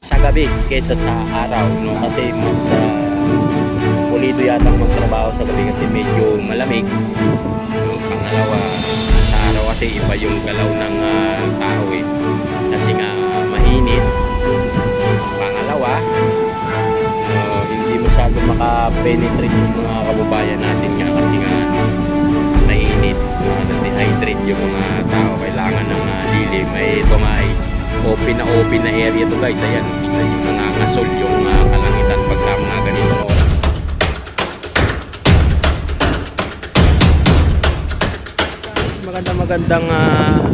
sa gabi kaysa sa araw, no? Kasi mas pulido yata magtrabaho sa gabi kasi medyo malamig, no? Pangalawa, sa araw kasi iba yung galaw ng tao kasi nga mainit. Pangalawa, hindi masyado makapenetrate yung mga kababayan natin nga kasi nga mainit, na-dehydrate yung mga tao, kailangan ng lilim. Ito nga ay open na area to guys. Ayan, kita yung mga ngasol yung kalangitan pagka mga ganitong oras. Magandang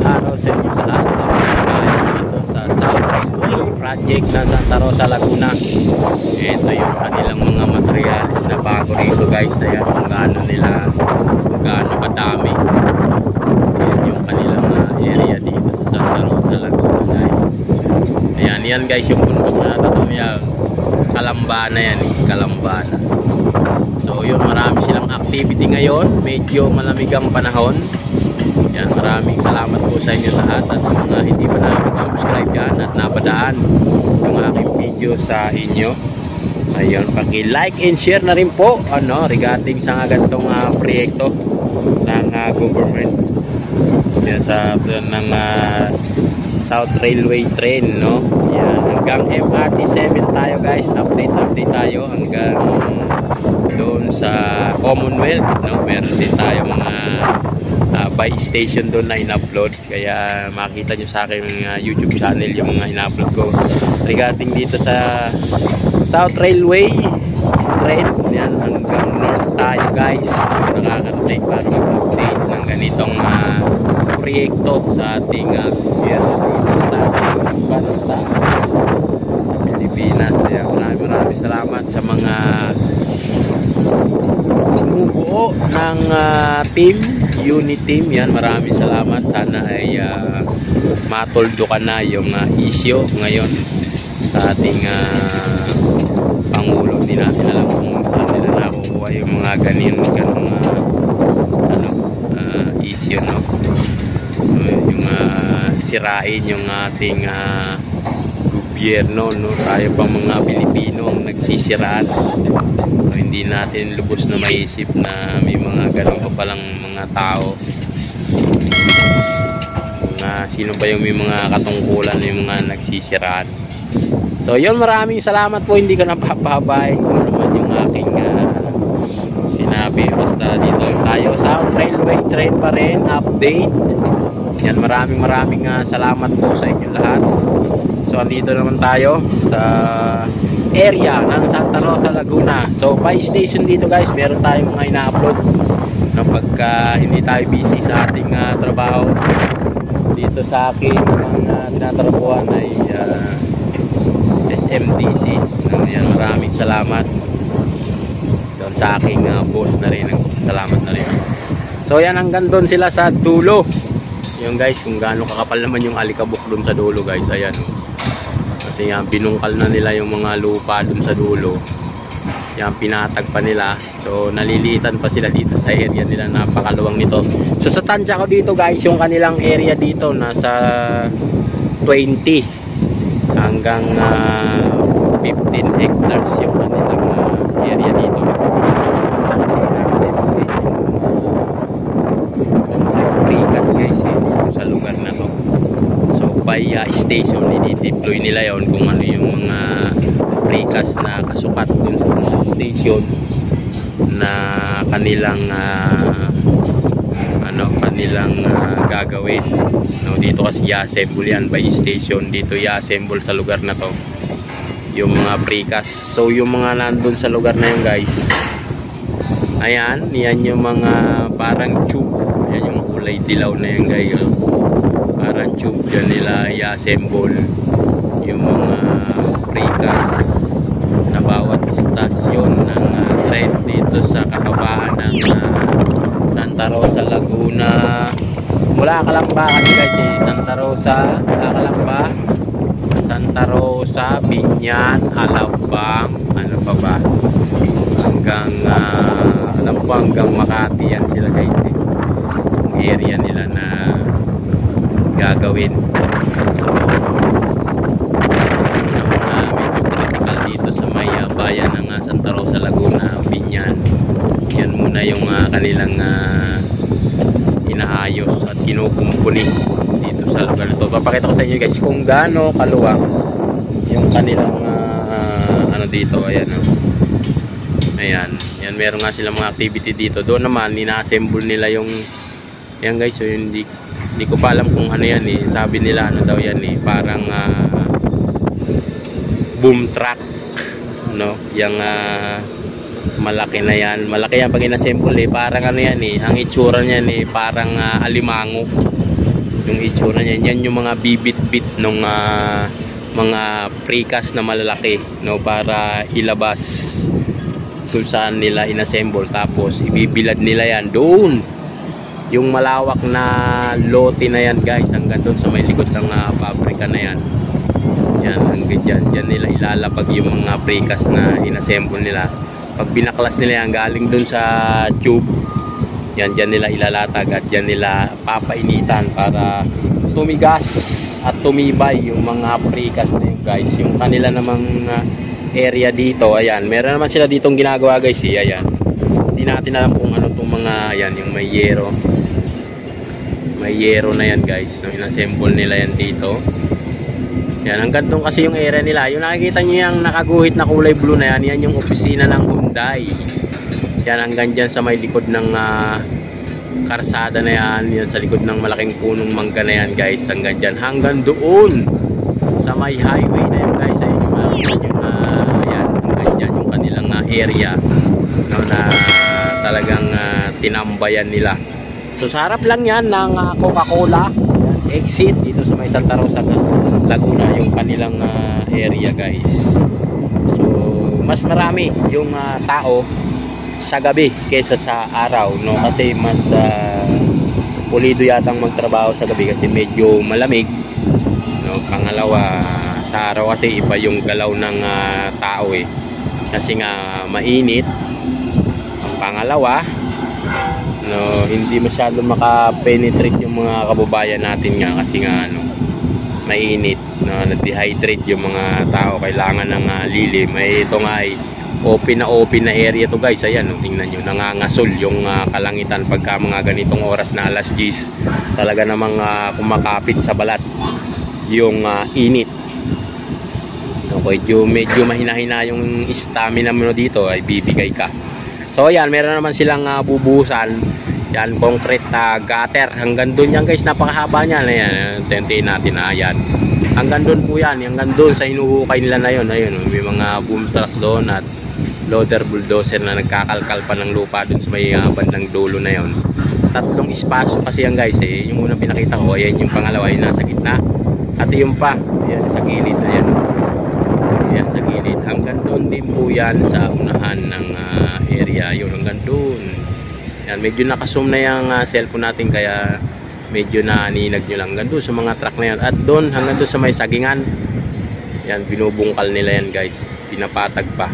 araw sa inyo lahat. Dito sa South Railway Project ng Santa Rosa, Laguna. Ito yung kanilang mga materials na bago rito guys. Ayan kung gaano kadami. Ayan yung kanilang area dito sa Santa Rosa, Laguna guys. Ayan guys yung bundok na natatong yan. Kalambana yan Kalambana. So yun, marami silang activity ngayon. Medyo malamig ang panahon. Yan, maraming salamat po sa inyo lahat at sa mga hindi pa nakapag-subscribe yan at napadaan yung aking video sa inyo. Ayun, paki-like and share na rin po regarding sa ganitong proyekto ng government. Yan, ng South Railway Train, no? Yan, hanggang MRT7 tayo guys. Update tayo hanggang doon sa Commonwealth, no? Meron din tayo mga by station doon na in-upload, kaya makita nyo sa aking YouTube channel yung mga in-upload ko regarding dito sa South Railway Train. Yan, hanggang north tayo guys, nakakarating para mag-update ng ganitong proyekto sa ating gobyerno dito sa ating bansa sa Pilipinas. Yan, maraming salamat sa mga bumubuo ng team, unit team. Yan, maraming salamat. Sana ay matuldukan na yung issue ngayon sa ating Pangulo. Hindi natin alam kung saan nila nakukuha yung mga ganong issue, no? Yung sirain yung ating gobyerno, no? Tayo pang mga Pilipino ang nagsisiraan. So hindi natin lubos na maisip na may mga ganun pa palang mga tao. Sino ba yung may mga katungkulan, yung mga nagsisiraan. So yun, maraming salamat po. Hindi ko napapabay kung naman yung aking sinabi. Basta dito tayo South Railway Train pa rin, update. Yan, maraming salamat po sa inyo lahat. So andito naman tayo sa area ng Santa Rosa, Laguna. So by station dito guys, meron tayong mga ina-upload pagka hindi tayo busy sa ating trabaho. Dito sa akin ang tinatrabuhan ay SMDC. Yan, maraming salamat doon sa aking boss na rin. Salamat na rin. So yan, hanggang doon sila sa dulo. Yung guys, kung gaano kakapal naman yung alikabok doon sa dulo guys. Ayan, kasi yan, binungkal na nila yung mga lupa doon sa dulo. Yan, pinatag pa nila. So nalilitan pa sila dito sa area nila, napakaluwang nito. So sa tansya ko dito guys, yung kanilang area dito nasa 20 hanggang 15 hectares yung kanilang area dito. Prikas guys dito sa lugar na to. So by station, i-deploy nila yon kung ano yung mga prikas na kasukat dun sa mga station na kanilang gagawin, no? Dito kasi i-assemble yan by station. Dito i-assemble sa lugar na to yung mga prikas. So yung mga nandun sa lugar na yun guys, ayan, yan yung mga parang tube. Yan yung kulay dilaw na yan guys, parang tube. Dyan nila i-assemble yung mga prikas na bawat stasyon ng train dito sa kahabaan ng Santa Rosa, Laguna. Mula Kalamba kasi guys, Santa Rosa, Kalamba, Santa Rosa, Binyan, Alabang, ano pa ba, hanggang alam ko hanggang Makati yan sila guys, yung area nila na gagawin. So mga kanilang inaayos at kinukumpuni dito sa lugar na to. Papakita ko sa inyo guys kung gaano kaluwang yung kanilang ano dito. Ayan o. Ayan. Yan, meron nga silang mga activity dito. Doon naman, ina-assemble nila yung yan guys. So, hindi ko pa alam kung ano yan eh. Sabi nila ano daw yan eh. Parang boom truck. No? Yung malaki na yan. Malaki yan pag in-assemble eh. Parang ano yan eh. Ang itsura niyan eh. Parang alimango. Yung itsura niyan. Yan yung mga bibit-bit ng mga precast na malalaki. No? Para ilabas kung saan nila inassemble, tapos ibibilad nila yan doon yung malawak na lote na yan guys, hanggang doon sa may likod ng pabrika na yan. Yan, hanggang dyan nila ilalapag yung mga precast na inassemble nila. Pag binaklas nila yan galing doon sa tube, yan, dyan nila ilalatag at dyan nila papainitan para tumigas at tumibay yung mga precast na yun guys. Yung kanila namang area dito, ayan, meron naman sila ditong ginagawa guys eh, ayan. Hindi natin alam kung ano itong mga, ayan, yung may yero na yan guys, no, inassemble nila yan dito. Yan, hanggang doon kasi yung area nila. Yung nakikita nyo yung nakaguhit na kulay blue na yan, yan yung opisina ng Hyundai. Yan, hanggang dyan sa may likod ng karsada na yan, yan sa likod ng malaking punong mangga na yan guys, hanggang dyan, hanggang doon sa may highway na yan guys. Ayun yung makikita nyo na yan, hanggang dyan yung kanilang area, no, na talagang tinambayan nila. So sa harap lang yan ng Coca-Cola exit dito sa may Santa Rosa, Laguna, yung kanilang area guys. So mas marami yung tao sa gabi kaysa sa araw, no, kasi mas pulido yatang magtrabaho sa gabi kasi medyo malamig, no. Pangalawa, sa araw kasi iba yung galaw ng tao eh, kasi nga mainit. Ang pangalawa, no, hindi masyado makapenetrate yung mga kababayan natin nga kasi nga ano, mainit, no, na-dehydrate yung mga tao, kailangan ng lilim. Ay ito nga ay open na area to guys. Ayan, no, tingnan nyo, nangangasol yung kalangitan pagka mga ganitong oras na alas 10. Talaga namang kumakapit sa balat yung init. Okay, medyo mahina-hina yung stamina mo dito, ay bibigay ka. So ayan, meron naman silang bubuhusan. Yan, concrete gutter. Hanggang doon yan guys, napakahaba niyan. Ayan, tentiin natin. Ayan, hanggang doon po yan. Hanggang doon sa hinuhukay nila na yun. Ayun, may mga boom truck doon at loader bulldozer na nagkakalkal pa ng lupa doon sa may bandang dulo na yun. Tatlong espasyo kasi yan guys eh. Yung unang pinakita ko, ayan, yung pangalawa, yung nasa gitna. At yung pa, ayan, sa gilid. Ayan, ayan, sa gilid. Hanggang doon din po yan sa unahan ng area. Yun, hanggang doon. Yan, medyo nakazoom na yung cellphone natin kaya medyo naninag nyo lang hanggang doon sa mga truck na yan. At doon, hanggang doon sa may sagingan. Yan, binubungkal nila yan guys. Pinapatag pa.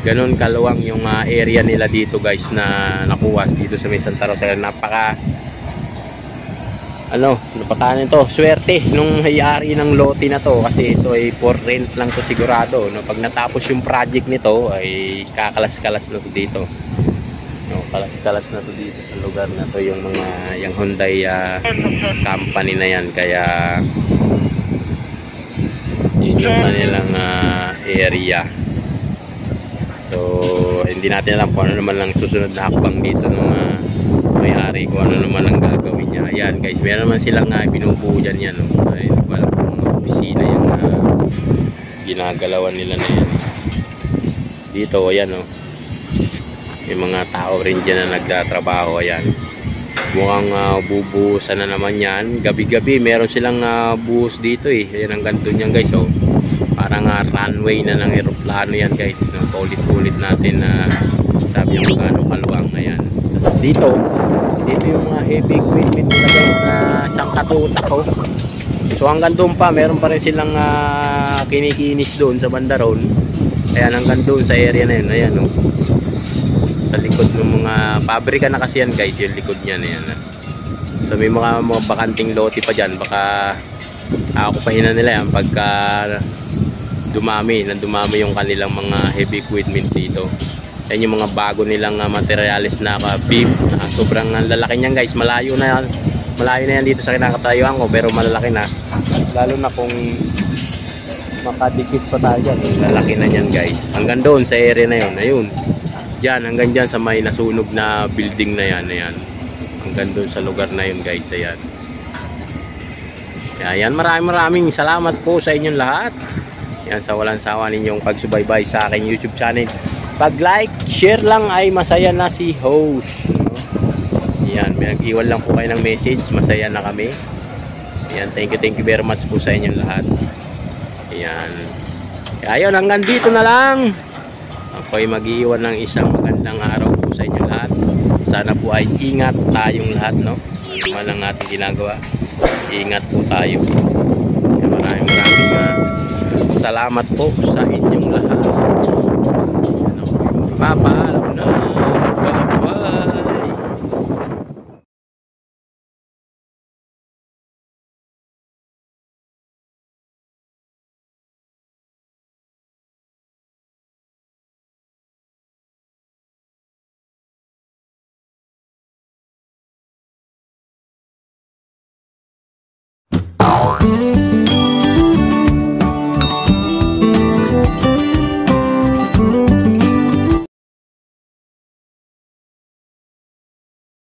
Ganon kaluwang yung area nila dito guys na nakuha dito sa may Santa Rosa. Napaka nito, swerte nung hayari ng lote na to kasi ito ay for rent lang to sigurado, no. Pag natapos yung project nito ay kakalas-kalas na to dito, no, kalas-kalas na to dito sa lugar na to yung mga yung Hyundai company na yan, kaya yun yung kanilang area. So hindi natin alam kung ano naman lang susunod na hakbang dito ng may-ari, kung ano naman ang gagawin niya. Ayan guys, meron naman silang binubuo dyan yan, no? Ay, hindi ko alam kung opisina yung ginagalawan nila na yan. Dito, ayan, no, may mga tao rin dyan na nagtatrabaho. Ayan, mukhang bubuhusan na naman yan. Gabi-gabi meron silang buhos dito eh. Ayan, hanggang doon yan guys, oh. Parang runway na ng eroplano yan guys, no? Paulit-ulit natin na sabi yung magkano kaluwang. Ayan, tapos dito yung mga heavy equipment nila guys na isang katutak, oh. So hanggang doon pa meron pa rin silang kinikinis doon sa bandaron. Ayan, hanggang doon sa area na yun. Ayan, oh, sa likod ng mga pabrika na kasi yan guys, yung likod niyan. Ayan, so may mga bakanting lote pa dyan, baka akupahin na nila yan pagka dumami yung kanilang mga heavy equipment dito. Yan yung mga bago nilang materialis na beam. Sobrang lalaki niyan guys. Malayo na yan dito sa kinakatayuan ko, pero malalaki na. Lalo na kung makadikit pa tayo dyan. Lalaki na yan guys. Hanggang doon sa area na yun. Ayun. Yan, hanggang dyan sa may nasunog na building na yan. Ayan. Hanggang doon sa lugar na yun guys. Ayan. Ayan, maraming salamat po sa inyong lahat. Yan, sa walang sawa ninyong pagsubaybay sa aking YouTube channel. Pag like, share lang ay masaya na si host. Yan, may nag-iwan lang po kayo ng message. Masaya na kami. Yan, thank you very much po sa inyong lahat. Yan. Kaya yun, hanggang dito na lang. Ako ay mag-iwan ng isang magandang araw po sa inyong lahat. Sana po ay ingat tayong lahat, no? Ano man ang ating ginagawa, ingat po tayo. Kaya maraming salamat po sa inyong lahat. Papaalam na.